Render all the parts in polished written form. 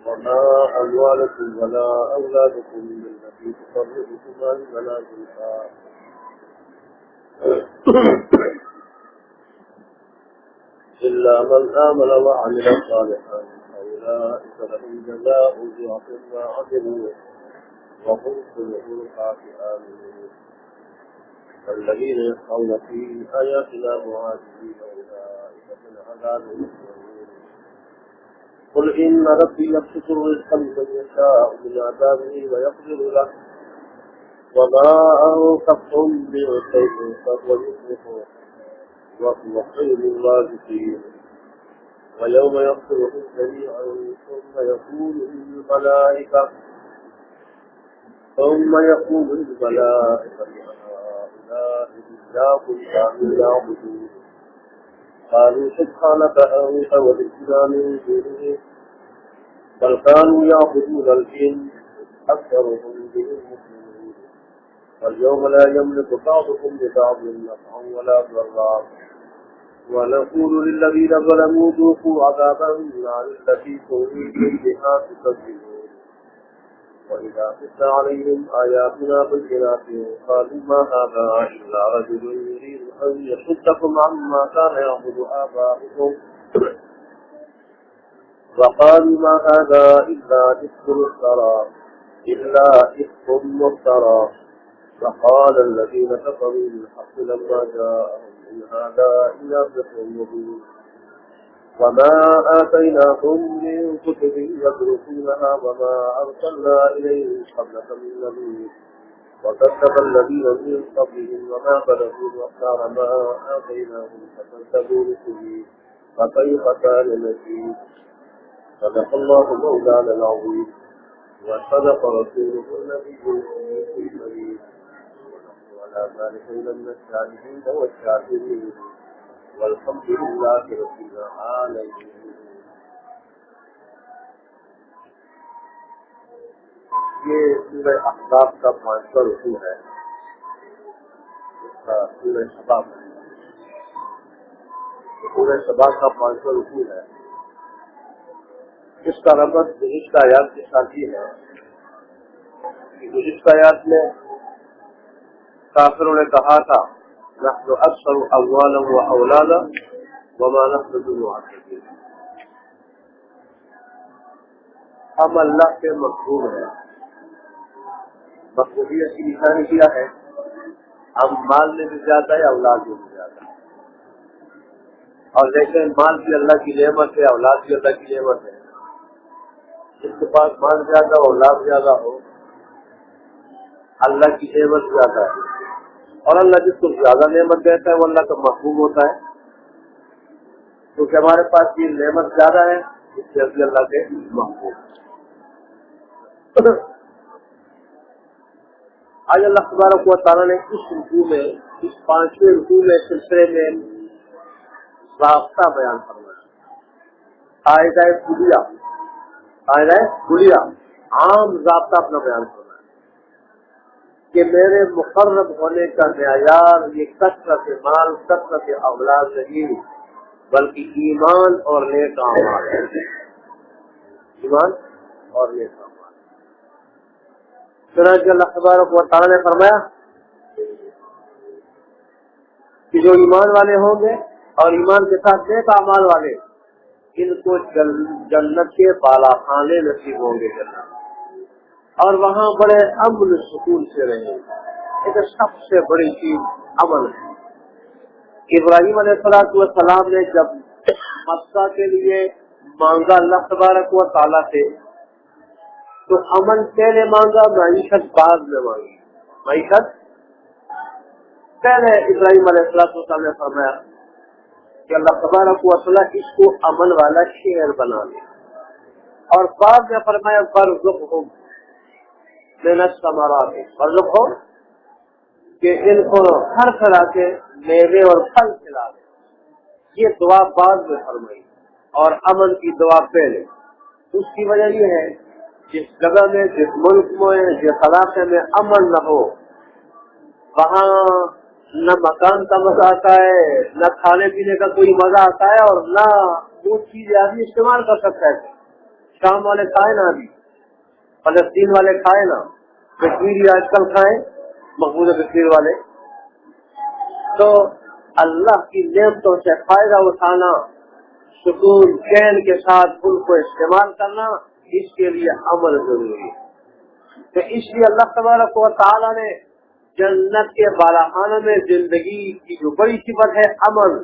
وما أموالكم ولا أولادكم بالتي تقربكم عندنا زلفى إلا من آمن وعمل صالحا فأولئك لهم جزاء ضعف ما عملوا وهم في الغرفات آمنون والذين يسعون في آياتنا معاجزين أولئك في العذاب مشركون قل إن ربي يبسط الرزق لمن يشاء من عباده ويقدر له وما أنفقتم من شيء فهو يخلفه وهو خير الرازقين ويوم يحشرهم جميعا ثم يقول للملائكة هؤلاء إياكم كانوا يعبدون قالوا سبحانك أنت ولينا من دونه بل كانوا يعبدون الجن أكثرهم بهم مؤمنون واليوم لا يملك بعضكم لبعض نفعا ولا ضرا ونقول للذين ظلموا ذوقوا عذاب النار التي كنتم بها تكذبون وإذا تتلى عليهم آياتنا بينات قالوا ما هذا إلا رجل يريد أن يصدكم عما كان يعبد آباؤكم وقالوا ما هذا إلا إفك مفترى وقال الذين كفروا للحق لما جاءهم إن هذا إلا سحر مبين وما آتيناهم من كتب يدرسونها وما أرسلنا إليهم قبلك من نذير وكذب الذين من قبلهم وما بلغوا مقدار ما آتيناهم فكذبوا رسلي فكيف كان نكير صدق الله مولانا العظيم وصدق رسوله النبي الكريم وعلى ذلك من الشاهدين والشاكرين والحمد لله رب العالمين. یہ سورہ احزاب کا 5واں رکوع ہے، اس کا سورہ شباب ہے، سورہ شباب کا 5واں رکوع ہے۔ اس کا ربط گزشتہ آیات کے ساتھ یہ ہے کہ گزشتہ آیات میں کافروں نے کہا تھا نحن اکثر اموالا و اولادا وما نحن بمعذبین، ہم اللہ کے مقبول ہیں۔ مقبولیت کی نشانی کیا ہے؟ ہم مال میں بھی زیادہ ہے، اولاد میں بھی زیادہ ہے، اور لیکن مال بھی اللہ کی نعمت ہے، اولاد بھی اللہ کی نعمت ہے۔ جس کے پاس مال زیادہ ہو، اولاد زیادہ ہو، اللہ کی نعمت زیادہ ہے، اور اللہ جس کو زیادہ نعمت دیتا ہے وہ اللہ کا محبوب ہوتا ہے، کیونکہ ہمارے پاس یہ نعمت زیادہ ہے، اس سے اللہ کے محبوب۔ آج اللہ تبارک و تعالیٰ نے اس رکوع میں، اس 5ویں رکوع میں سلسلے میں ضابطہ بیان فرمایا، قاعدہ کلیہ، عام ضابطہ اپنا بیان فرمایا کہ میرے مقرب ہونے کا معیار یہ کثرت مال، کثرت اولاد نہیں، بلکہ ایمان اور نیک اعمال ہے، ایمان اور نیک اعمال۔ چنانچہ اللہ تبارک و تعالیٰ نے فرمایا کہ جو ایمان والے ہوں گے اور ایمان کے ساتھ نیک اعمال والے، ان کو جنت کے بالا خانے نصیب ہوں گے، جنت، اور وہاں بڑے امن سکون سے رہیں گے۔ ایک سب سے بڑی چیز امن ہے۔ ابراہیم علیہ السلام نے جب مکہ کے لیے مانگا اللہ تبارک و تعالیٰ سے تو امن پہلے مانگا، معیشت بعد میں مانگی۔ معیشت پہلے ابراہیم علیہ السلام نے فرمایا کہ اللہ تبارک و تعالیٰ اس کو امن والا شہر بنا دے، اور بعد میں فرمایا وارزقہم من الثمرات، وارزقہم کہ ان کو ہر طرح کے میوے اور پھل کھلا دے۔ یہ دعا بعد میں فرمائی اور امن کی دعا پہلے۔ اس کی وجہ یہ ہے جس جگہ میں، جس ملک میں، جس علاقے میں امن نہ ہو، وہاں نہ مکان کا مزہ آتا ہے، نہ کھانے پینے کا کوئی مزہ آتا ہے، اور نہ وہ چیز آدمی استعمال کر سکتا ہے۔ شام والے کھائے نا، ابھی فلسطین والے کھائے نا، کشمیری آج کل کھائیں، مقبول کشمیر والے۔ تو اللہ کی نعمتوں سے فائدہ اٹھانا، سکون چین کے ساتھ ان کو استعمال کرنا، اس کے لیے عمل ضروری ہے۔ تو اس لیے اللہ تبارک و تعالیٰ نے جنت کے بالاخانوں میں زندگی کی جو بڑی صفت ہے امن،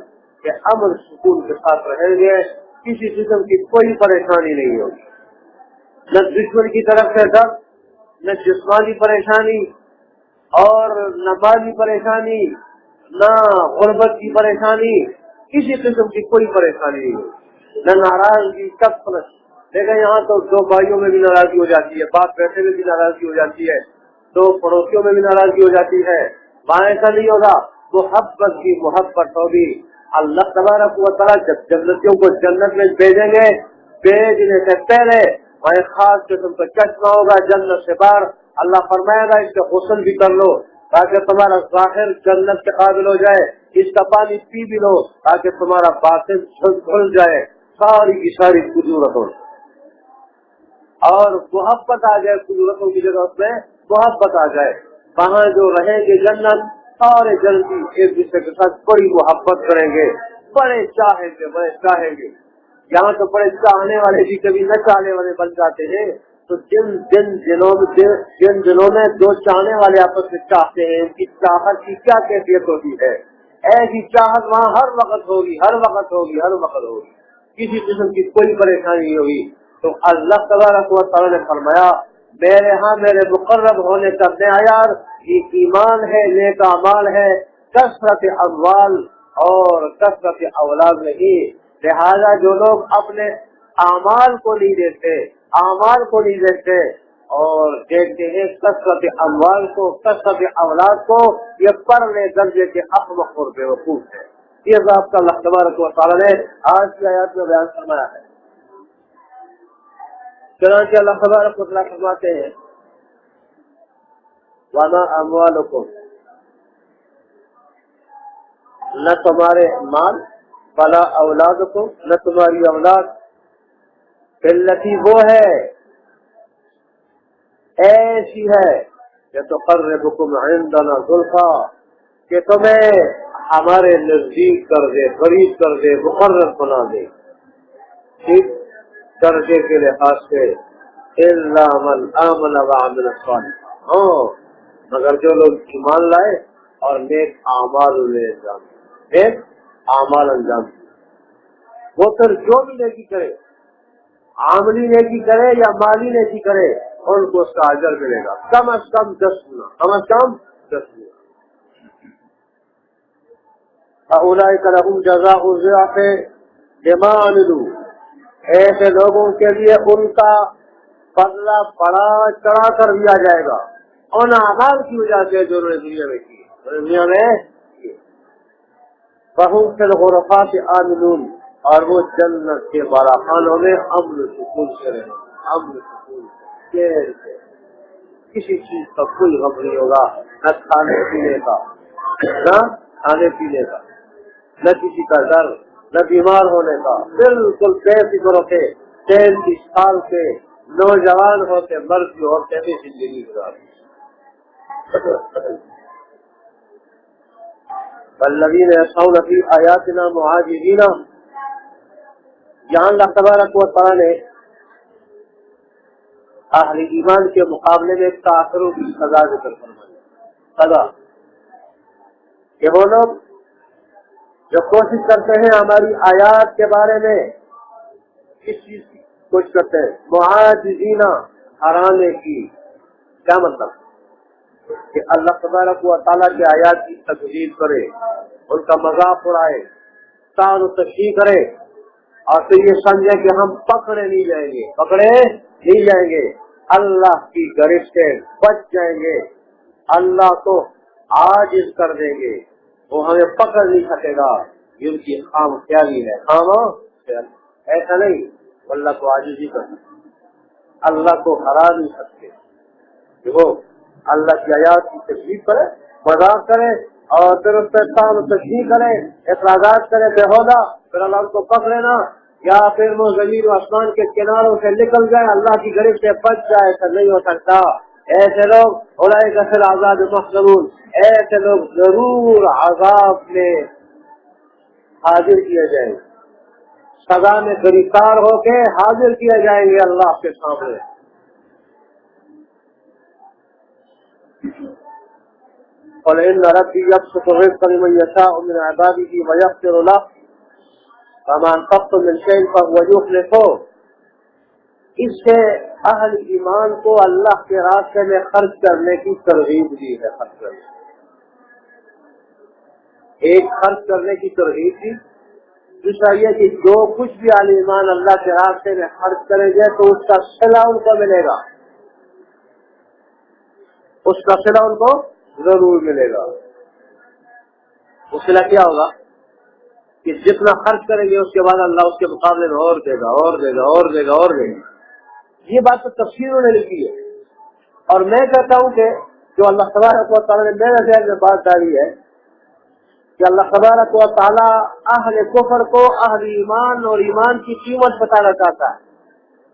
کہ امن سکون کے ساتھ رہیں گے، کسی قسم کی کوئی پریشانی نہیں ہوگی، نہ دشمن کی طرف سے ڈر، نہ جسمانی پریشانی، اور نہ مالی پریشانی، نہ غربت کی پریشانی، کسی قسم کی کوئی پریشانی نہیں ہوگی، نہ ناراضگی کب۔ لیکن یہاں تو دو بھائیوں میں بھی ناراضگی ہو جاتی ہے، باپ بیٹے میں بھی ناراضگی ہو جاتی ہے، دو پڑوسیوں میں بھی ناراضگی ہو جاتی ہے، وہاں ایسا نہیں ہوگا۔ محبت کی محبت ہوگی۔ اللہ تبارک و تعالیٰ جب جنتیوں کو جنت میں بھیجیں گے، بھیجنے سے پہلے وہاں ایک خاص قسم کا چشمہ ہوگا جنت سے باہر، اللہ فرمائے گا اس کا غسل بھی کر لو تاکہ تمہارا ظاہر جنت کے قابل ہو جائے، اس کا پانی پی بھی لو تاکہ تمہارا باطن کھل جائے، ساری کی ساری قدرتوں اور محبت آ جائے، قدرتوں کی جگہ میں محبت آ جائے۔ وہاں جو رہیں گے جنت، سارے جنتی ایک دوسرے کے ساتھ بڑی محبت کریں گے، بڑے چاہیں گے، بڑے چاہیں گے۔ یہاں تو بڑے چاہنے والے بھی کبھی نہ چاہنے والے بن جاتے ہیں۔ تو جن دنوں میں دو چاہنے والے آپس میں چاہتے ہیں، ان کی چاہت کی کیا کیفیت ہوتی ہے؟ ایسی چاہت وہاں ہر وقت ہوگی، ہر وقت ہوگی، ہر وقت ہوگی، کسی قسم کی کوئی پریشانی نہیں ہوگی۔ تو اللہ تبارک و تعالیٰ نے فرمایا میرے ہاں میرے مقرب ہونے کا معیار یہ ایمان ہے، نیک اعمال ہے، کثرت اموال اور کثرت اولاد نہیں۔ لہذا جو لوگ اپنے اعمال کو نہیں دیکھتے اور دیکھتے ہیں کثرت اموال کو، کثرت اولاد کو، یہ پرلے درجے کے احمق اور بیوقوف ہے۔ یہ ضابطہ اللہ تبارک و تعالیٰ نے آج کی آیات میں بیان فرمایا ہے۔ چنانچہ اللہ تبارک و تعالیٰ فرماتے ہیں وَمَا أَمْوَالُكُمْ، نہ تمہارے مال، وَلَا أَوْلَادُكُمْ، نہ تمہاری اولاد، التي وہ ہے ایسی ہے کہ تقربكم عندنا زلفا، کہ تمہیں ہمارے نزدیک کر دے، قریب کر دے، مقرب بنا دے، ٹھیک درجے کے لحاظ سے، الا من آمن وعمل صالحا، مگر جو لوگ ایمان لائے اور نیک اعمال انجام وہ پھر جو بھی نیکی کرے، عملی نیکی کرے یا مالی نیکی کرے، ان کو اس کا اجر ملے گا کم از کم 10 گنا، کم از کم 10 گنا۔ اولئک لهم جزاء الضعف بما عملوا، ایسے لوگوں کے لیے ان کا بدلہ بڑا چڑھا کر دیا جائے گا ان اعمال کی وجہ سے جو انہوں نے دنیا میں کی، دنیا میں وَهُمْ فِي الْغُرَفَاتِ آمِنُونَ، اور وہ جنت کے بالاخانوں میں امن سکون سے رہیں، امن سکون سے، کسی چیز کا کوئی غم نہیں ہوگا، نہ کھانے پینے کا، نہ کسی کا ڈر، نہ بیمار ہونے کا، بالکل بے فکر ہوتے 33 سال کے نوجوان ہوتے مرد کی عورتیں بھی زندگی گزارتی۔ والذین یسعون فی آیاتنا معاجزین، یہاں اللہ تبارک و تعالیٰ نے اہل ایمان کے مقابلے میں کافروں کی سزا ذکر فرمائی، سزا کہ وہ لوگ جو کوشش کرتے ہیں ہماری آیات کے بارے میں، کس چیز کی کوشش کرتے ہیں؟ معاجزین، ہرانے کی. کیا مطلب کہ اللہ تبارک و تعالیٰ کی آیات کی تکذیب کرے, ان کا مذاق اڑائے, تان و تشریح کرے, اور پھر یہ سمجھے کہ ہم پکڑے نہیں جائیں گے, پکڑے نہیں جائیں گے, اللہ کی گرفت سے بچ جائیں گے, اللہ تو عاجز کر دیں گے, وہ ہمیں پکڑ نہیں سکے گا. یہ ان کی خام خیالی ہے, خام ایسا نہیں. اللہ کو عاجز ہی کر سکتے, اللہ کو ہرا نہیں سکتے. دیکھو اللہ کی آیات کی تشریح کرے, مذاق کرے, اور پھر اس پہ تان و تشریح کرے, اعتراضات کرے بےہودہ, پھر اللہ ان کو پکڑے نا, یا پھر وہ زمین و آسمان کے کناروں سے نکل جائے, اللہ کی گرفت سے بچ جائے, ایسا نہیں ہو سکتا. ایسے لوگ اولئک فی العذاب محضرون, ایسے لوگ ضرور عذاب میں حاضر کیے جائیں گے, سزا میں گرفتار ہو کے حاضر کیے جائیں گے اللہ کے سامنے. قل ان ربی یبسط الرزق لمن یشاء من عباده ویقدر له وما انفقتم من شیء فهو یخلفه. اس سے اہل ایمان کو اللہ کے راستے میں خرچ کرنے کی ترغیب دی ہے. خرچ کرنے, ایک خرچ کرنے کی ترغیب دی. دوسرا یہ کہ جو کچھ بھی اہل ایمان اللہ کے راستے میں خرچ کریں گے تو اس کا صلہ ان کو ملے گا, اس کا صلہ ان کو ضرور ملے گا. وہ صلہ کیا ہوگا کہ جتنا خرچ کریں گے اس کے بعد اللہ اس کے مقابلے میں اور دے گا, اور دے گا, اور دے گا, اور دے گا. یہ بات تو تفسیروں نے لکھی ہے, اور میں کہتا ہوں کہ جو اللہ تبارک و تعالیٰ نے میرے ذہن میں بات ڈالی ہے کہ اللہ تبارک و تعالیٰ اہل کفر کو اہل ایمان اور ایمان کی قیمت بتانا چاہتا ہے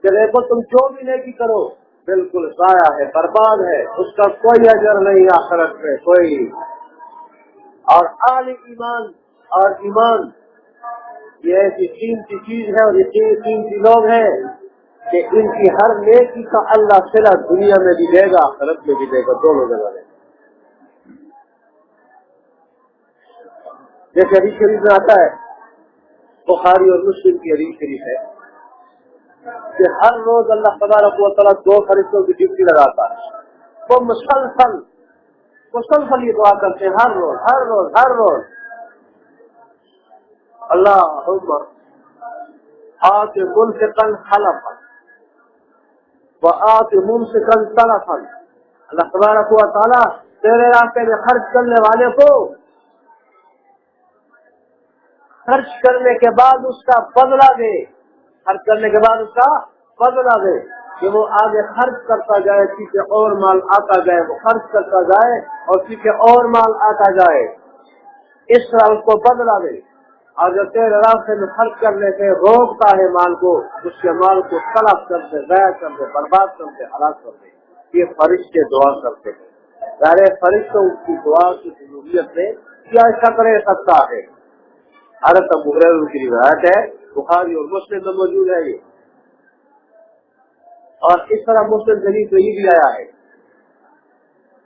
کہ دیکھو تم جو بھی نیکی کرو بالکل ضائع ہے, برباد ہے, اس کا کوئی اجر نہیں آخرت میں کوئی. اور اہل ایمان اور ایمان یہ ایسی قیمتی چیز ہے, اور یہ قیمتی لوگ ہیں کہ ان کی ہر نیکی کا اللہ صلہ دنیا میں بھی دے گا, آخرت میں بھی دے گا, دونوں جگہ دے گا. جیسے حدیث شریف میں آتا ہے, بخاری اور مسلم کی حدیث شریف ہے کہ ہر روز اللہ تبارک و تعالیٰ 2 فرشتوں کی ڈیوٹی لگاتا ہے, وہ مسلسل یہ دعا کرتے ہیں ہر روز ہر روز ہر روز, اللہم آت منفقا خلفا وآت ممسکا تلفا. اللہ تبارک و تعالیٰ تیرے راستے میں خرچ کرنے والے کو خرچ کرنے کے بعد اس کا بدلہ دے, خرچ کرنے کے بعد اس کا بدلہ دے, کہ وہ آگے خرچ کرتا جائے, پیچھے اور مال آتا جائے, وہ خرچ کرتا جائے اور پیچھے اور مال آتا جائے, اس طرح اس کو بدلہ دے. اور جو تیرے راستے میں خرچ کرنے سے روکتا ہے مال کو, اس کے مال کو تلف کر دے, ضائع کر دے, برباد کر دے, ہلاک کر دے. یہ فرشتے دعا کرتے ہیں. ظاہر فرشتوں کی دعا کی ضروریت میں کیا شک رہ سکتا ہے. حضرت ابو ہریرہ کی روایت ہے, بخاری اور مسلم میں موجود ہے یہ. اور اس طرح مسلم شریف میں یہ بھی آیا ہے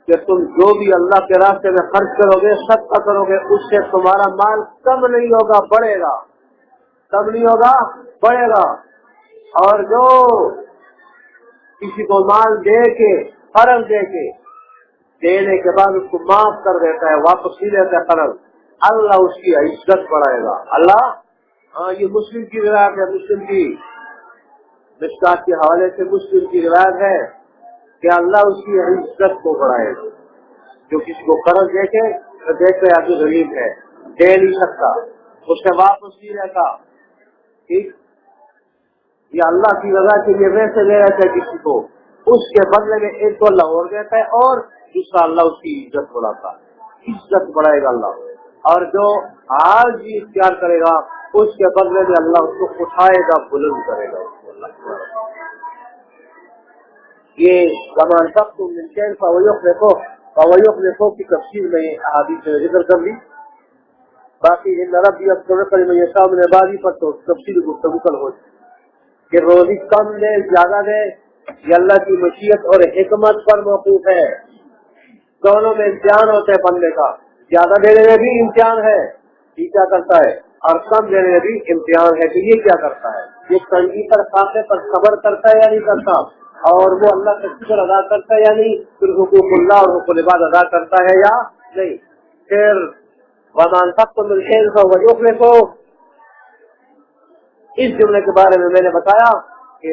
کہ تم جو بھی اللہ کے راستے میں خرچ کرو گے, صدقہ کرو گے, اس سے تمہارا مال کم نہیں ہوگا, بڑھے گا, کم نہیں ہوگا, بڑھے گا. اور جو کسی کو مال دے کے قرض دے کے دینے کے بعد اس کو معاف کر دیتا ہے, واپس نہیں لیتا ہے قرض, اللہ اس کی عزت بڑھائے گا. اللہ, ہاں یہ مسلم کی روایت ہے, مسلم کی مشکات کے حوالے سے مسلم کی روایت ہے کہ اللہ اس کی عزت کو بڑھائے گا. جو کسی کو قرض دے کے دیکھ رہے آدمی غریب ہے, دے نہیں سکتا, اس سے واپس نہیں رہتا, ٹھیک, یہ اللہ کی رضا کے لیے ویسے دے رہتا ہے کسی کو, اس کے بدلے میں ایک تو اللہ اور دیتا ہے, اور دوسرا اللہ اس کی عزت بڑھاتا ہے, عزت بڑھائے گا اللہ. اور جو آج بھی اختیار کرے گا اس کے بدلے میں اللہ اس کو اٹھائے گا, بلند کرے گا اس کو اللہ. یہ زمان تک تم ملتے فویخلفو کی تفسیر میں احادیث میں ذکر کر لی. باقی ان ربی اب میں یہ شام نے بازی پر تو تفصیل گفتگو کل ہو کہ روزی کم دے زیادہ دے, یہ اللہ کی مشیت اور حکمت پر موقوف ہے. دونوں میں امتحان ہوتا ہے بندے کا, زیادہ دینے میں بھی امتحان ہے, یہ کیا کرتا ہے, اور کم دینے میں بھی امتحان ہے کہ یہ کیا کرتا ہے, یہ تنگی پر خاصے پر صبر کرتا ہے یا نہیں کرتا. اور وہ اللہ کا شکر ادا کرتا ہے یا نہیں، پھر حقوق اللہ اور حقوق العباد ادا کرتا ہے یا نہیں. پھر وَمَا أَنفَقْتُم مِّن شَيْءٍ فَهُوَ يُخْلِفُهُ، اس جملے کے بارے میں نے بتایا کہ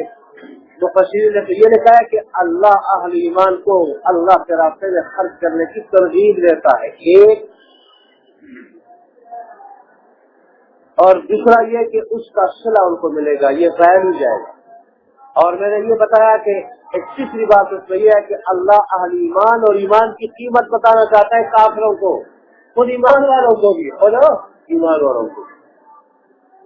مفسرین نے یہ لکھا ہے کہ اللہ اہل ایمان کو اللہ کے راستے میں خرچ کرنے کی ترغیب دیتا ہے، ایک. اور دوسرا یہ کہ اس کا صلہ ان کو ملے گا، یہ ضائع ہو جائے گا. اور میں نے یہ بتایا کہ ایک تیسری بات اس میں یہ ہے کہ اللہ اہل ایمان اور ایمان کی قیمت بتانا چاہتا ہے کافروں کو، خود ایمان والوں کو بھی، خود ایمان والوں کو.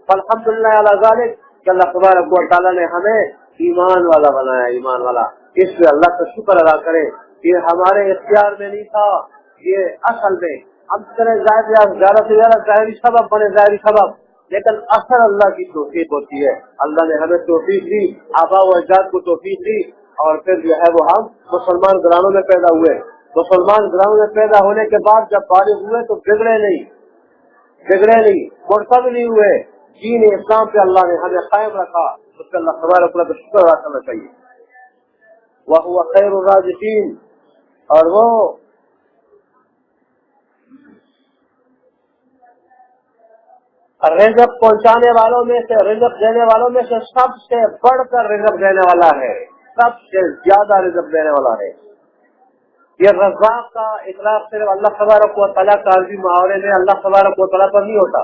الحمدللہ علی ذالک کہ اللہ تبارک و تعالیٰ نے ہمیں ایمان والا بنایا، ایمان والا. اس لیے اللہ کا شکر ادا کرے. یہ ہمارے اختیار میں نہیں تھا، یہ اصل میں ہم زیادہ سے زیادہ ظاہری سبب بنے، ظاہری سبب، لیکن اصل اللہ کی توفیق ہوتی ہے. اللہ نے ہمیں توفیق دی، آبا و اجداد کو توفیق دی، اور پھر جو ہے وہ ہم مسلمان گھرانوں میں پیدا ہوئے. مسلمان گھرانوں میں پیدا ہونے کے بعد جب بالغ ہوئے تو بگڑے نہیں، مرتد نہیں ہوئے. دین اسلام پہ اللہ نے ہمیں قائم رکھا، اس کا اللہ تبارک و تعالیٰ کا شکر ادا کرنا چاہیے. وَهُوَ خَيْرُ الرَّازِقِينَ، اور وہ رزق پہنچانے والوں میں سے، رزق دینے والوں میں سے سب سے بڑھ کر رزق دینے والا ہے، سب سے زیادہ رزق دینے والا ہے. یہ رزاق کا اطلاق صرف اللہ تبارک و تعالیٰ کا عربی محاورے میں اللہ تبارک و تعالیٰ پر نہیں ہوتا،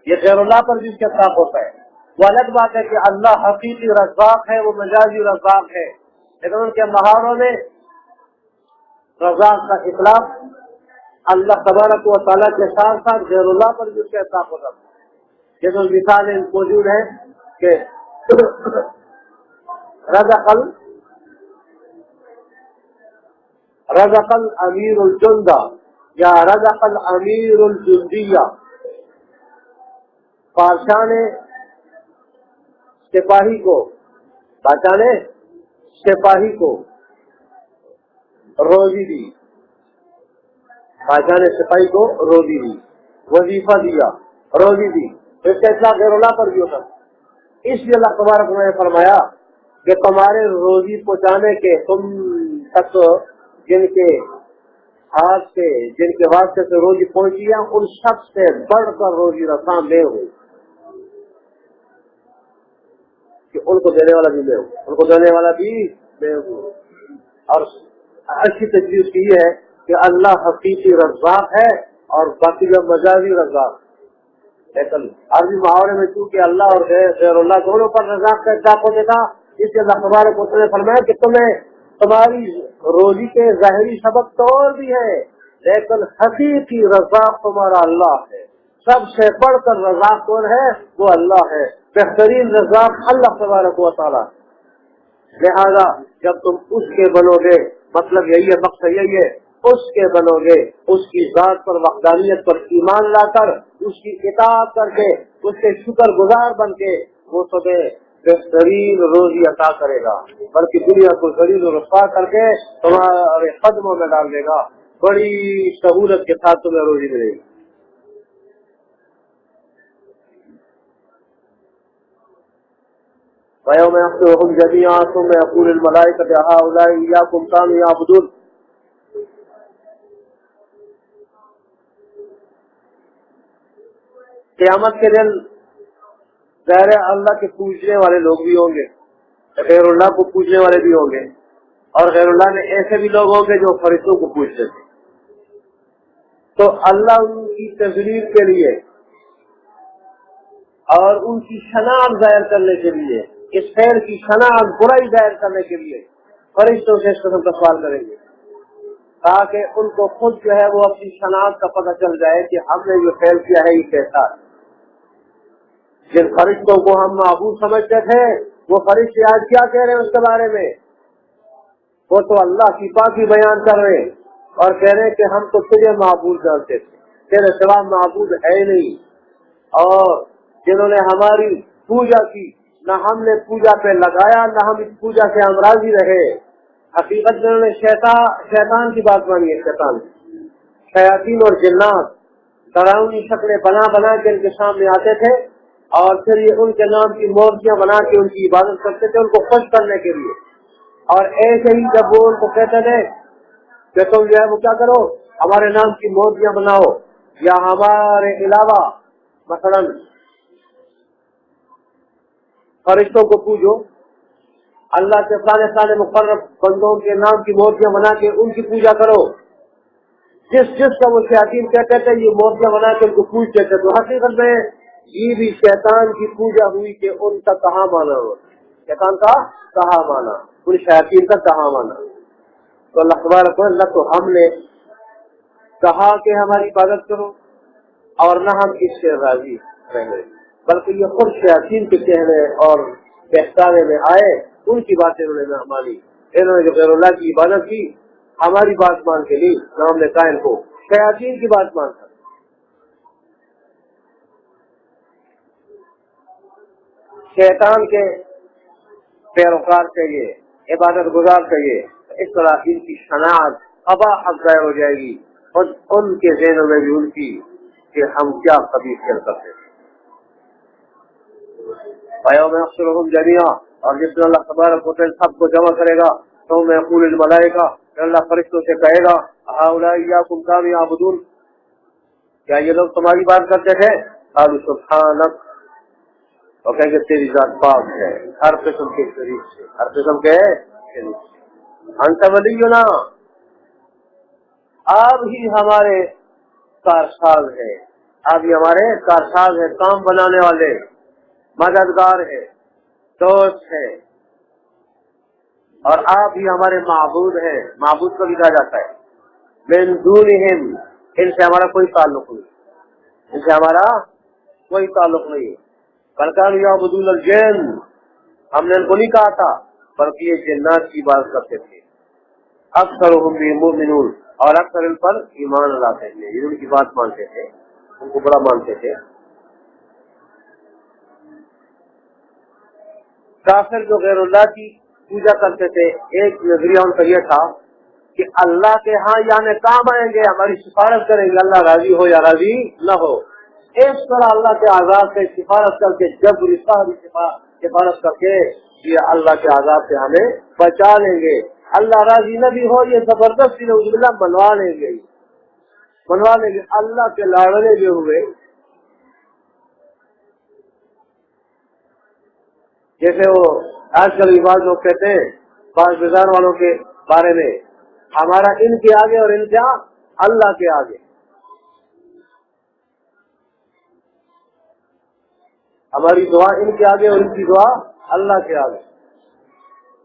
یہ غیر اللہ پر بھی اس کے اطلاق ہوتا ہے. وہ الگ بات ہے کہ اللہ حقیقی رزاق ہے، وہ مجازی رزاق ہے، لیکن ان کے محاوروں میں رزاق کا اطلاق اللہ تبارک و تعالیٰ کے ساتھ ساتھ غیر اللہ پر بھی اس کے اطلاق ہوتا ہے. جیسے مثالیں موجود ہیں کہ رزق الامیر الجندہ یا رزق الامیر الجندیہ، بادشاہ نے سپاہی کو روزی دی، بادشاہ نے سپاہی کو روزی دی، وظیفہ دیا، روزی دی. اس کا اطلاق غیر اللہ پر بھی ہوتا. اس لیے اللہ تبارک نے فرمایا کہ تمہارے روزی پہنچانے کے تم تک جن کے ہاتھ سے، جن کے واسطے سے روزی پہنچی ہے، ان سب سے بڑھ کر روزی رساں میں ہوئی کہ ان کو دینے والا بھی میں ہوں، ان کو دینے والا بھی میں ہوں. اور اچھی تجویز کی یہ ہے کہ اللہ حقیقی رزاق ہے اور باقی جو مجازی رزاق. لیکن عربی محاورے میں چونکہ اللہ اور غیر اللہ دونوں پر رزاق کا اطلاق ہوتا تھا، اس لیے اللہ تبارک و تعالیٰ نے فرمایا کہ تمہاری روزی کے ظاہری سبب تو اور بھی ہے، لیکن حقیقی رزاق تمہارا اللہ ہے. سب سے بڑھ کر رزاق کون ہے؟ وہ اللہ ہے. بہترین رزاق اللہ تبارک و تعالیٰ. لہذا جب تم اس کے بنو گے، مطلب یہی ہے، مقصد یہی ہے، اس کے بنو گے، اس کی ذات پر، وحدانیت پر ایمان لا کر، اس کی اطاعت کر کے، اس کے شکر گزار بن کے، وہ تمہیں بہترین روزی عطا کرے گا، بلکہ دنیا کو ذلیل و رسوا کر کے تمہارے قدموں میں ڈال دے گا. بڑی سہولت کے ساتھ تمہیں روزی ملے گی. وَيَوْمَ يَحْشُرُهُمْ جَمِيعًا ثُمَّ يَقُولُ الْمَلَائِكَةُ أَهَؤُلَاءِ إِيَّاكُمْ كَانُوا يَعْبُدُونَ. قیامت کے دن غیر اللہ کے پوجنے والے لوگ بھی ہوں گے، غیر اللہ کو پوجنے والے بھی ہوں گے، اور غیر اللہ میں ایسے بھی لوگ ہوں گے جو فرشتوں کو پوجتے تھے. تو اللہ ان کی تذلیل کے لیے اور ان کی شناخت ظاہر کرنے کے لیے، اس خیر کی شناخت برائی ظاہر کرنے کے لیے فرشتوں سے اس قسم کا سوال کریں گے، تاکہ ان کو خود جو ہے وہ اپنی شناخت کا پتہ چل جائے کہ ہم نے جو خیر کیا ہے یہ کیسا ہے. جن فرشتوں کو ہم معبود سمجھتے تھے، وہ فرشتے آج کیا کہہ رہے ہیں اس کے بارے میں؟ وہ تو اللہ کی پاکی بیان کر رہے ہیں اور کہہ رہے ہیں کہ ہم تو تجھے معبود جانتے تھے، تیرے سوا معبود ہے نہیں. اور جنہوں نے ہماری پوجا کی، نہ ہم نے پوجا پہ لگایا، نہ ہم اس پوجا سے ہم راضی رہے. حقیقت میں انہوں نے شیطان کی بات مانی ہے. شیاطین اور جنات ڈراؤنی شکلیں بنا بنا کے ان کے سامنے آتے تھے، اور پھر یہ ان کے نام کی مورتیاں بنا کے ان کی عبادت کرتے تھے، ان کو خوش کرنے کے لیے. اور ایسے ہی جب وہ ان کو کہتے تھے کہ تم جو ہے وہ کیا کرو، ہمارے نام کی مورتیاں بناؤ یا ہمارے علاوہ مثلا فرشتوں کو پوجو، اللہ کے فلانے مقرب بندوں کے نام کی مورتیاں بنا کے ان کی پوجا کرو، جس کا وہ شیاطین کہتے تھے یہ مورتیاں بنا کے ان کو پوجتے تھے، تو حقیقت میں یہ بھی شیطان کی پوجا ہوئی کہ ان کا کہاں مانا ہو، شیطان کا کہاں مانا، ان شیاطین کا کہاں مانا۔ تو اللہ تبارک و تعالیٰ تو ہم نے کہا کہ ہماری عبادت کرو اور نہ ہم اس سے راضی رہے، بلکہ یہ خود شیاطین کے کہنے اور بہتانے میں آئے، ان کی باتیں انہوں نے نہ مانی، انہوں نے جو غیر اللہ کی عبادت کی ہماری بات مان کے لی، نہ ہم نے کہا ان کو شیاطین کی بات مان کر۔ شیطان کے پیروکار چاہیے، عبادت گزار چاہیے، اس طرح ان کی شناخت قباحت ظاہر ہو جائے گی اور ان کے ذہنوں میں بھی ان کی کہ ہم کیا قبیح کر سکتے ہیں۔ فَيَوْمَ يَحْشُرُهُمْ جَمِيعًا، اور جس دن اللہ تبارک و تعالیٰ سب کو جمع کرے گا، تو میں يقول الملائکہ، اللہ فرشتوں سے کہے گا هؤلاء إياكم كانوا يعبدون، کیا یہ لوگ تمہاری بات کرتے تھے؟ قالوا سبحانک، اور کہیں گے تیری ذات پاک ہے ہر قسم کے شریک سے، ہر قسم کے شریک سے، انت ولینا، آپ ہی ہمارے کارساز ہے، آپ ہی ہمارے کارساز ہے، کام بنانے والے، مددگار ہے، دوست ہے، اور آپ ہی ہمارے معبود ہیں۔ معبود کو بھی کہا جاتا ہے من دونہم، ان سے ہمارا کوئی تعلق نہیں، ان سے ہمارا کوئی تعلق نہیں۔ بل کانوا یعبدون الجن، ہم نے ان کو نہیں کہا تھا بلکہ یہ جنات کی بات کرتے تھے۔ اکثرهم بهم مؤمنون، اور اکثر ان پر ایمان لاتے تھے، یہ ان کی بات مانتے تھے، ان کو بڑا مانتے تھے۔ کافر جو غیر اللہ کی پوجا کرتے تھے، ایک نظریہ ان کا یہ تھا کہ اللہ کے ہاں یعنی کام آئیں گے، ہماری سفارش کریں گے، اللہ راضی ہو یا راضی نہ ہو، اس طرح اللہ کے عذاب سے سفارش کر کے جبری سفارش کر کے یہ اللہ کے عذاب سے ہمیں بچا لیں گے، اللہ راضی نہ بھی ہو یہ زبردستی نعوذ باللہ منوا لیں گے، اللہ کے لاڑنے جو ہوئے، جیسے وہ آج کل بعض لوگ کہتے ہیں بعض بازار والوں کے بارے میں، ہمارا ان کے آگے اور ان کا اللہ کے آگے، ہماری دعا ان کے آگے اور ان کی دعا اللہ کے آگے،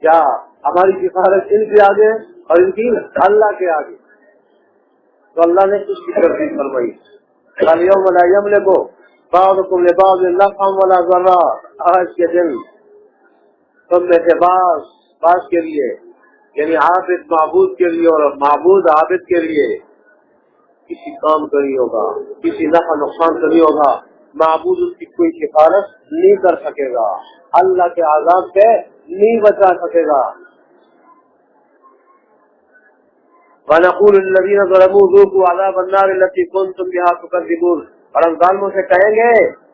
کیا ہماری سفارش ان کے آگے اور ان کی اللہ کے آگے؟ تو اللہ نے اس کی ترتیب فرمائی، اليوم لا یملک بعضکم لبعض نفعا ولا ضرا، آج کے دن تم میں سے بعض کے لیے، یعنی عابد معبود کے لیے اور معبود عابد کے لیے کسی کام کا نہیں ہوگا، کسی نفع نقصان کا نہیں ہوگا، معبود اس کی کوئی سفارش نہیں کر سکے گا، اللہ کے عذاب سے نہیں بچا سکے گا۔ وَنَقُولُ لِلَّذِينَ ظَلَمُوا ذُوقُوا عَذَابَ النَّارِ الَّتِي كُنتُمْ بِهَا تُكَذِّبُونَ، اور ہم ظالموں سے کہیں گے،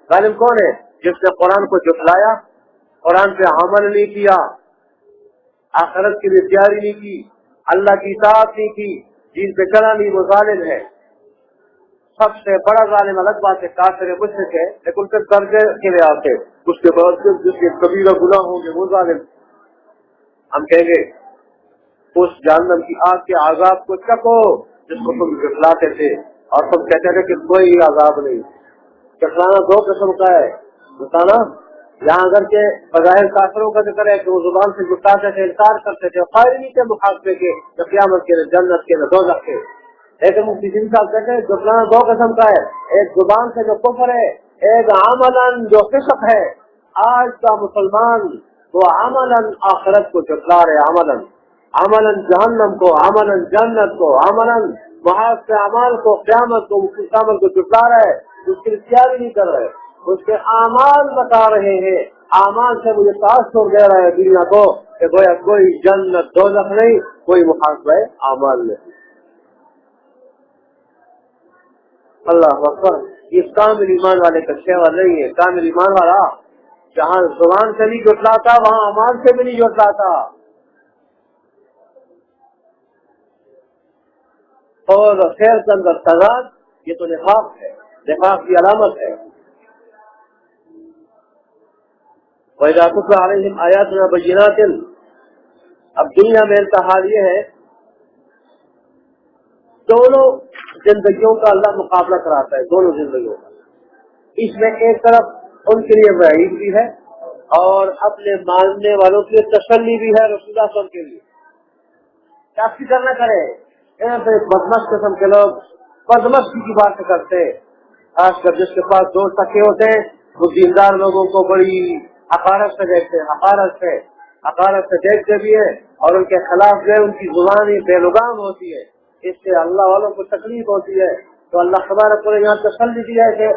ظالم کون ہے؟ جس نے قرآن کو جھٹلایا، قرآن پہ عمل نہیں کیا، آخرت کی بھی تیاری نہیں کی، اللہ کی اطاعت نہیں کی، دین پہ چلا نہیں، وہ ظالم ہے۔ سب سے بڑا ظالم الگ بات ہے، کافر ہے، مشرک ہے، لیکن اس کے درجے کے لیے آتے، اس کے بعد جس کے کبیرہ گناہ ہوں گے وہ ظالم۔ ہم کہیں گے اس جہنم کی آگ کے عذاب کو چکو جس کو تم جھٹلاتے تھے اور تم کہتے تھے کہ کوئی عذاب نہیں۔ جھٹلانا دو قسم کا ہے، بتانا یہاں اگر کے بظاہر کافروں کا ذکر ہے کہ وہ زبان سے جھٹلاتے تھے، انکار کرتے تھے، قائل نہیں تھے محاسبے کے، نہ قیامت کے، نہ جنت کے، نہ دوزخ کے، لیکن مفتی صاحب کہتے ہیں جھٹلانا دو قسم کا ہے، ایک زبان سے جو کفر ہے، ایک عملاً جو فسق ہے۔ آج کا مسلمان وہ عملاً آخرت کو جھٹلا رہے، عملاً جہنم کو، عملاً جنت کو، عملاً محاسب اعمال کو، قیامت کو، اس عمل کو جھٹلا رہا ہے، اس کی تیاری نہیں کر رہے، اس کے اعمال بتا رہے ہیں، اعمال سے مجھے تاثر دے رہا ہے دنیا کو کہ گویا کوئی جنت دوزخ نہیں، کوئی محاسبہ اعمال نہیں۔ اللہ اکبر، یہ کامل ایمان والے کا شیوا نہیں ہے۔ کامل ایمان والا جہاں زبان سے نہیں جھٹلاتا وہاں اعمال سے بھی نہیں جھٹلاتا۔ اور خیر کے اندر تضاد، یہ تو نفاق ہے، نفاق کی علامت ہے۔ وَإِذَا تُتْلَىٰ عَلَيْهِمْ آيَاتُنَا بَيِّنَاتٍ، اب دنیا میں ان کا حال یہ ہے، دونوں زندگیوں کا اللہ مقابلہ کراتا ہے، دونوں زندگیوں کا۔ اس میں ایک طرف ان کے لیے وعید بھی ہے اور اپنے ماننے والوں کے لیے تسلی بھی ہے، رسول اللہ صلی اللہ علیہ وسلم کے لیے۔ کیا فکر نہ کرے، بدمش قسم کے لوگ بدمشی کی بات کرتے، خاص کر جس کے پاس دو سکے ہوتے ہیں وہ دیندار لوگوں کو بڑی حقارت سے دیکھتے ہیں، حقارت سے دیکھتے بھی ہیں، اور ان کے خلاف جو ان کی زبان بے لگام ہوتی ہے، اس سے اللہ والوں کو تکلیف ہوتی ہے۔ تو اللہ تبارک و تعالیٰ یہاں تسلی دی ہے کہ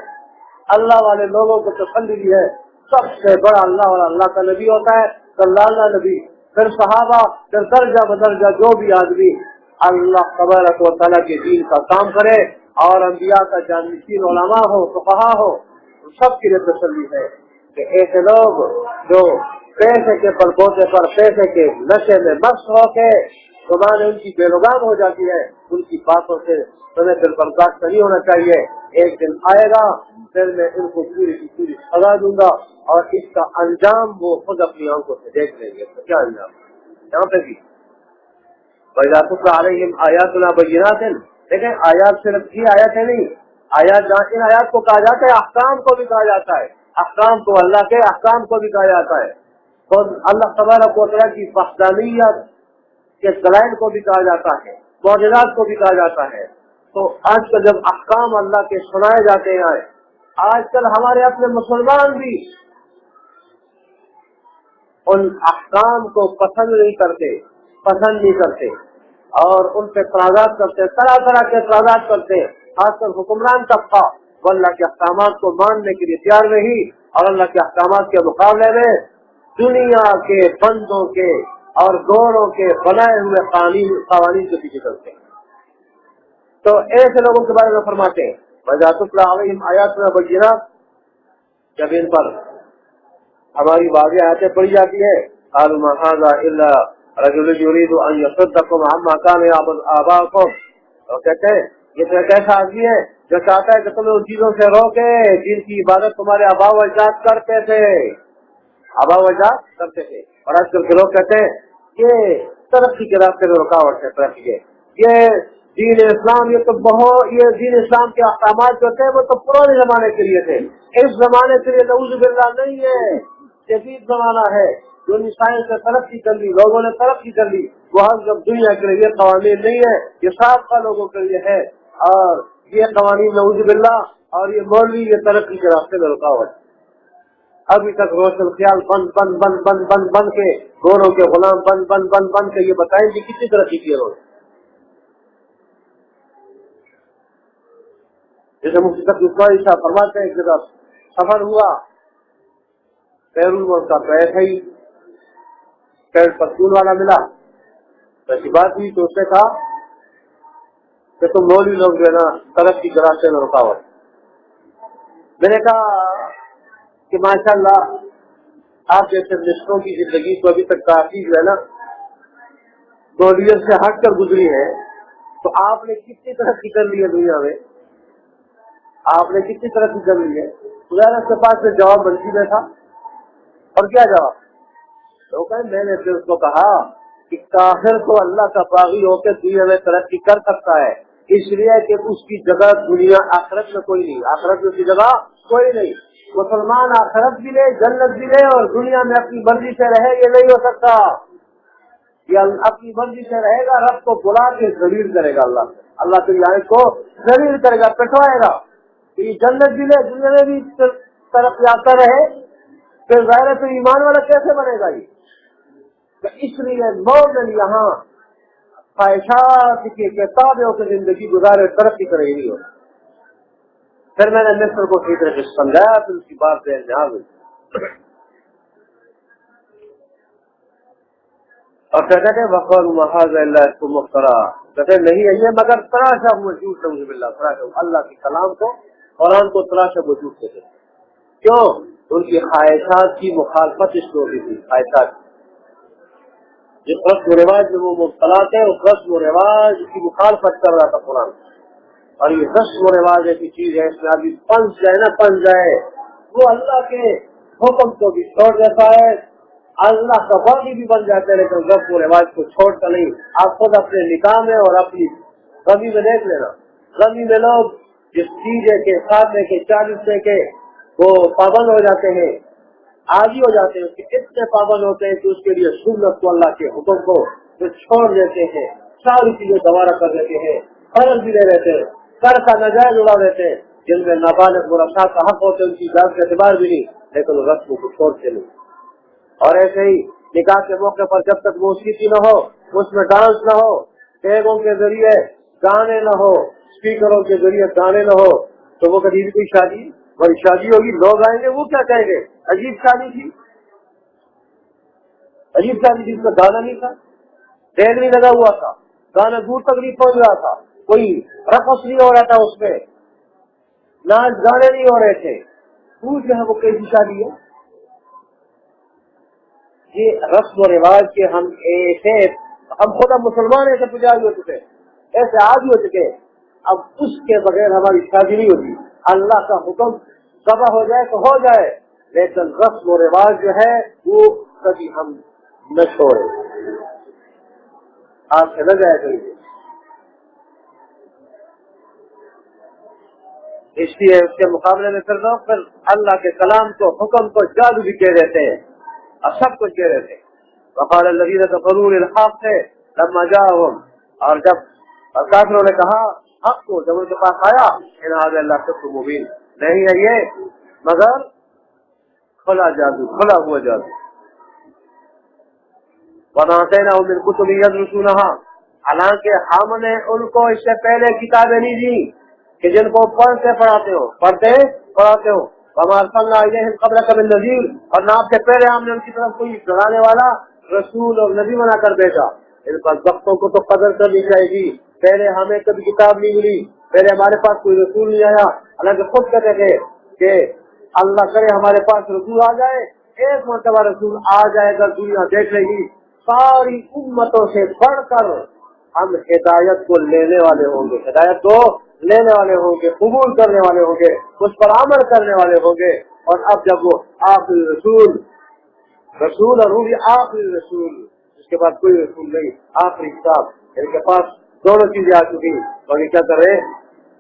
اللہ والے لوگوں کو تسلی دی ہے، سب سے بڑا اللہ والا اللہ کا نبی ہوتا ہے، صلی اللہ نبی، پھر صحابہ، پھر درجہ بدرجہ جو بھی آدمی اللہ تبارک و تعالیٰ کے دین کا کام کرے اور انبیاء کا جانشین علماء ہو، فقہاء ہو، سب کے لیے تسلی ہے کہ ایسے لوگ جو پیسے کے بلبوتے پر، پیسے کے نشے میں مست ہو کے زبان ان کی بے لگام ہو جاتی ہے، ان کی باتوں سے تمہیں پھر برداشت نہیں ہونا چاہیے۔ ایک دن آئے گا پھر میں ان کو پوری کی پوری سزا دوں گا، اور اس کا انجام وہ خود اپنی آنکھوں سے دیکھ لیں گے۔ تو کیا انجام یہاں پہ بھی وَإِذَا تُتْلَىٰ عَلَيْهِمْ آيَاتُنَا بَيِّنَاتٍ، لیکن آیات صرف ہی آیاتیں نہیں، آیات ان آیات کو کہا جاتا ہے، احکام کو بھی کہا جاتا ہے، احکام کو، اللہ کے احکام کو بھی کہا جاتا ہے، اور اللہ تبارک و تعالیٰ کی وحدانیت کے دلائل کو بھی کہا جاتا ہے، معجزات کو بھی کہا جاتا ہے۔ تو آج کل جب احکام اللہ کے سنائے جاتے ہیں، آج کل ہمارے اپنے مسلمان بھی ان احکام کو پسند نہیں کرتے اور ان پہ اعتراضات کرتے، طرح طرح کے اعتراضات کرتے، خاص کر حکمران طبقہ وہ اللہ کے احکامات کو ماننے کے لیے تیار نہیں، اور اللہ کے احکامات کے مقابلے میں دنیا کے بندوں کے اور گوروں کے بنائے ہوئے قوانین کے پیچھے چلتے ہیں۔ تو ایسے لوگوں کے بارے میں فرماتے ہیں وَإِذَا تُتْلَىٰ عَلَيْهِمْ آيَاتُنَا بَيِّنَاتٍ، جب ان پر ہماری واضح آیتیں پڑھی جاتی ہے، قَالُوا مَا هَٰذَا إِلَّا رَجُلٌ يُرِيدُ أَن يَصُدَّكُمْ عَمَّا كَانَ يَعْبُدُ آبَاؤُكُمْ، اور کہتے ہیں یہ تو ایک ایسا آدمی ہے جو چاہتا ہے کہ تمہیں ان چیزوں سے روکے جن کی عبادت تمہارے آبا و اجداد کرتے تھے، اور آج کل کے لوگ کہتے ہیں یہ ترقی کے راستے میں رکاوٹ ہے، ترقی ہے، یہ دین اسلام، یہ دین اسلام کے احکامات جو تھے وہ تو پرانے زمانے کے لیے تھے، اس زمانے کے لیے نعوذ باللہ نہیں ہے، جدید زمانہ ہے، دنیا سائنس نے ترقی کر لی، لوگوں نے ترقی کر لی، وہ جب دنیا کے لیے قوانین نہیں ہے، یہ سابقہ لوگوں کے لیے ہے، اور یہ قوانین نعوذ باللہ اور یہ مولوی یہ ترقی کے راستے میں رکاوٹ۔ ابھی تک روشن خیال بن کے، گوروں کے غلام بن کے یہ بتائیں کہ کتنی ترقی کی ہے۔ جیسے مفتی تقی اسماعیل صاحب فرماتے ہیں، ایک جگہ سفر ہوا، بیرون ملک کا پیٹ ہے، پیٹ پختون والا ملا، ایسی بات ہوئی تو اس نے کہا کہ تم مولوی لوگ جو ہے نا ترقی کے راستے میں رکاوٹ۔ میں نے کہا کہ ماشاءاللہ آپ جیسے مصروں کی زندگی کو ابھی تک کافی جو ہے نا مولویت سے ہٹ کر گزری ہے، تو آپ نے کتنی ترقی کر لی ہے دنیا میں، آپ نے کتنی ترقی کر لی ہے۔ خدا کے پاس میں جواب منفی میں تھا، اور کیا جواب؟ تو میں نے پھر اس کو کہا کہ کافر کو اللہ کا باغی ہو کے دنیا میں ترقی کر سکتا ہے، اس لیے کہ اس کی جگہ دنیا آخرت میں کوئی نہیں، آخرت میں اس کی جگہ کوئی نہیں۔ مسلمان آخرت بھی لے، جنت بھی لے، اور دنیا میں اپنی مرضی سے رہے، یہ نہیں ہو سکتا۔ یہ اپنی مرضی سے رہے گا، رب کو بلا کے ذلیل کرے گا، اللہ کے لائق کو ذلیل کرے گا، پٹوائے گا۔ یہ جنت بھی لے، دنیا میں بھی طرف یافتہ رہے، پھر ظاہر تو ایمان والا کیسے بنے گا؟ یہ اس لیے مومن یہاں خواہشات کے تابع ہو کے زندگی گزارے، ترقی کرے گی۔ پھر میں نے مصر کو ٹھیک طرح سے سمجھایا، پھر اس کی بات ذہن میں آ گئی، اور کہتے تھے وَقَالُوا مَا هَٰذَا إِلَّا إِفْكٌ مُفْتَرًى، کہتے نہیں ہے یہ مگر تراشا ہوا جھوٹ، نعوذ باللہ، تراشا ہوا، اللہ کے کلام کو، قرآن کو تراشا ہوا جھوٹ کہتے تھے۔ کیوں؟ ان کی خواہشات کی مخالفت اس کو ہوتی تھی، خواہشات۔ جس رسم و رواج میں وہ مبتلا تھے اس رسم و رواج کی مخالفت کر رہا تھا قرآن. اور یہ رسم و رواج ایسی چیز ہے اس میں آدمی پنس جائے نہ پنس جائے. وہ اللہ کے حکم کو بھی چھوڑ دیتا ہے, اللہ کا باغی بھی بن جاتا ہے, لیکن رسم و رواج کو چھوڑتا نہیں. آپ خود اپنے نکاح میں اور اپنی غمی میں دیکھ لینا, غمی میں لوگ جس چیز کے خاتمے کے 40 کے وہ پابند ہو جاتے ہیں, عادی ہو جاتے ہیں, اس کے اتنے پابند ہوتے ہیں کہ اس کے لیے سنت کو اللہ کے حکم کو وہ چھوڑ دیتے ہیں, ساری چیزیں دوبارہ کر دیتے ہیں, فرض بھی لے لیتے ہیں, کر کا نجائز اڑا دیتے ہیں, جن میں نابالغ ورثاء کا حق ہوتے ہیں ان کی اجازت کا اعتبار بھی نہیں, لیکن رسم کو چھوڑتے نہیں. اور ایسے ہی نکاح کے موقع پر جب تک موسیقی نہ ہو, اس میں ڈانس نہ ہو, ٹیگوں کے ذریعے گانے نہ ہو, اسپیکروں کے ذریعے گانے نہ ہو, تو وہ کبھی بھی کوئی شادی بڑی شادی ہوگی, لوگ آئیں گے وہ کیا کہیں گے عجیب شادی تھی, عجیب شادی تھی, اس میں گانا نہیں تھا, ٹیگ نہیں لگا ہوا تھا, گانا دور تک نہیں پہنچ رہا تھا, کوئی رقص نہیں ہو رہا تھا, اس میں ناچ گانے نہیں ہو رہے تھے, وہ جو ہے وہ کیسی شادی ہے؟ یہ رسم و رواج کے ہم ایسے, ہم خود مسلمان ایسے پجاری ہو چکے, ایسے عادی ہو چکے, اب اس کے بغیر ہماری شادی نہیں ہوتی. اللہ کا حکم ذبح ہو جائے تو ہو جائے, لیکن رسم و رواج جو ہے وہ کبھی ہم نہ چھوڑے, آپ سے نہ جائے کریے. اس لیے اس کے مقابلے میں پھر لوگ پھر اللہ کے کلام کو, حکم کو جادو بھی کہہ دیتے ہیں اور سب کچھ کہہ دیتے ہیں. وقال الذین کفروا للحق لما جاءهم, اور جب کافروں نے کہا حق کو جب ان کے پاس آیا, ان هذا الا سحر مبین, نہیں ہے یہ مگر کھلا جادو, کھلا ہوا جادو. وما آتیناهم من کتب یدرسونها, حالانکہ ہم نے ان کو اس سے پہلے کتابیں نہیں دی کہ جن کو پڑھتے پڑھاتے ہو, پڑھتے پڑھاتے ہو. وما ارسلنا الیہم قبلک من نذیر, اور نہ آپ سے پہلے ہم نے ان کی طرف کوئی ڈرانے والا رسول اور نبی بنا کر بھیجا. ان پر وقتوں کو تو قدر کرنی چاہیے گی. پہلے ہمیں کبھی کتاب نہیں ملی, پہلے ہمارے پاس کوئی رسول نہیں آیا, حالانکہ خود کہتے تھے کہ اللہ کرے ہمارے پاس رسول آ جائے, ایک مرتبہ رسول آ جائے گا دنیا دیکھ لے گی, ساری امتوں سے بڑھ کر ہم ہدایت کو لینے والے ہوں گے, ہدایت کو لینے والے ہوں گے, قبول کرنے والے ہوں گے, اس پر عمل کرنے والے ہوں گے. اور اب جب وہ آخری رسول اور وہ بھی آخری رسول, اس کے بعد کوئی رسول نہیں, آخری کتاب, ان کے پاس دونوں چیزیں آ چکی, اور یہ کیا کر رہے,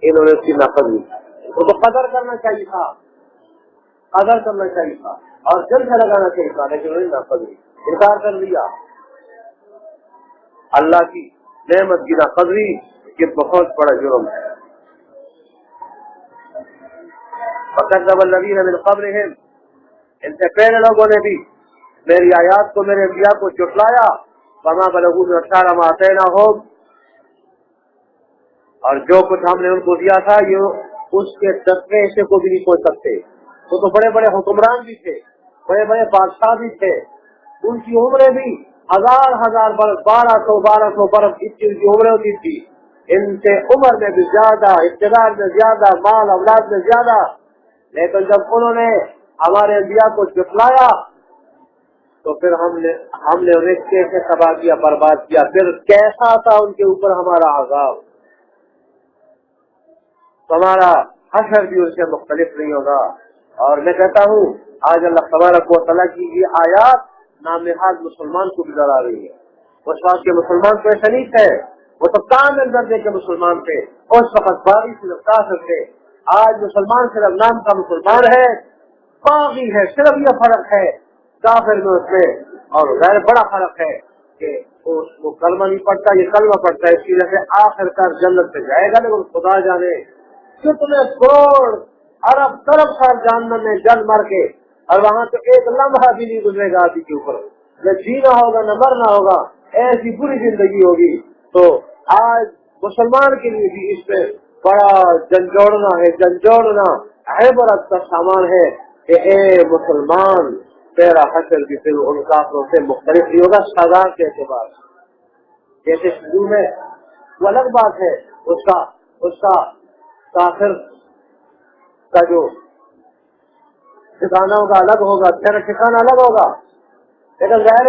انہوں نے اس کی ناقدری. ان کو تو قدر کرنا چاہیے تھا, قدر کرنا چاہیے تھا اور دل سے لگانا چاہیے تھا, لیکن انہوں نے ناقدری, انکار کر دیا. اللہ کی نعمت کی ناقدری یہ بہت بڑا جرم ہے. فَكَذَّبَ الَّذِينَ مِن قَبْلِهِمْ, ان سے پہلے لوگوں نے بھی میری آیات کو, میرے انبیاء کو جھٹلایا. وَمَا بَلَغُوا مِنْ مَا آتَيْنَاهُمْ, اور جو کچھ ہم نے ان کو دیا تھا یہ اس کے 10ویں حصے کو بھی نہیں پہنچ سکتے. وہ تو بڑے بڑے حکمران بھی تھے, بڑے بڑے بادشاہ بھی تھے, ان کی عمریں بھی 1000 برس, 1200 برس اتنی ان کی عمریں ہوتی تھی. ان سے عمر میں بھی زیادہ, اقتدار میں زیادہ, مال اولاد میں زیادہ, لیکن جب انہوں نے ہمارے انبیاء کو جھٹلایا تو پھر ہم نے انہیں کیسے تباہ کیا, برباد کیا. پھر کیسا تھا ان کے اوپر ہمارا عذاب. ہمارا حشر بھی ان سے مختلف نہیں ہوگا. اور میں کہتا ہوں آج اللہ تبارک و تعالیٰ کی یہ آیات نامنہاد مسلمان کو بھی ڈرا رہی ہے. اس وقت کے مسلمان تو ایسا نہیں تھے, وہ تو کامل درجے کے مسلمان تھے, اس وقت باغی صرف کافر تھے. آج مسلمان صرف نام کا مسلمان ہے, باغی ہے, صرف یہ فرق ہے کافر میں اس میں, اور غیر بڑا فرق ہے کہ وہ کلمہ نہیں پڑھتا, یہ کلمہ پڑھتا ہے. اس کی وجہ سے آخر کار جنت پہ جائے گا, لیکن خدا جانے کتنے کروڑ ارب طرف سال جہنم میں جل مر کے, اور وہاں تو ایک لمحہ بھی نہیں گزرے گا آدمی کے اوپر, نہ جینا ہوگا نہ مرنا ہوگا, ایسی بری زندگی ہوگی. تو آج مسلمان کے لیے بھی اس پہ بڑا جھنجھوڑنا عبرت کا سامان ہے کہ اے مسلمان, تیرا حشر بھی پھر ان کافروں سے مختلف نہیں ہوگا سزا کے اعتبار سے. جیسے شروع میں وہ الگ بات ہے, اس کا کافر کا جو ٹھکانا ہوگا الگ ہوگا, تیرا ٹھکانا الگ ہوگا, لیکن ظاہر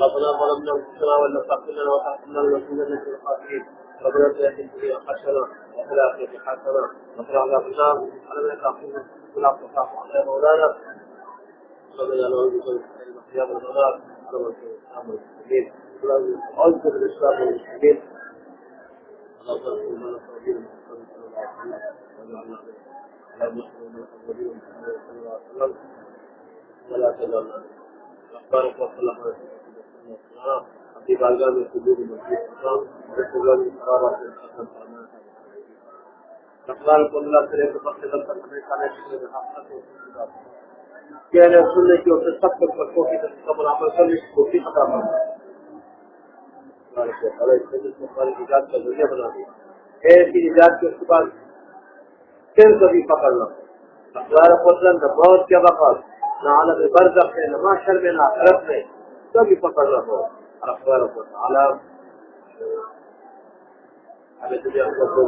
ربنا ظلمنا انفسنا وان لم تغفر لنا وترحمنا لنكونن من الخاسرين. ربنا اتنا في الدنيا حسنه وفي الاخره حسنه وقنا عذاب النار. علمنا تقينا ولا تخاف على مولانا. ربنا نعوذ بك من شر القيام والممات. اللهم صل على المسلمين اعوذ بك من الاسلام والمسلمين. اللهم صل على المسلمين ولا تجعلنا اخبارك وصلى الله اپنی بارگاہ میں سجود مسجد اخبار کو اللہ کرے تو کہنے سننے کی اور سب تک بچوں کی طرف عمل کرنے کی کوشش کرنا نجات کا ذریعہ بنا دیا ایسی نجات کے اس کے بعد پھر کبھی پکڑنا اخبار فضل نہ موت کے وقت نہ عالم برزخ میں نہ محشر میں نہ آخرت میں کبھی پکڑنا ہو اخبار تعالی ہمیں دنیا کو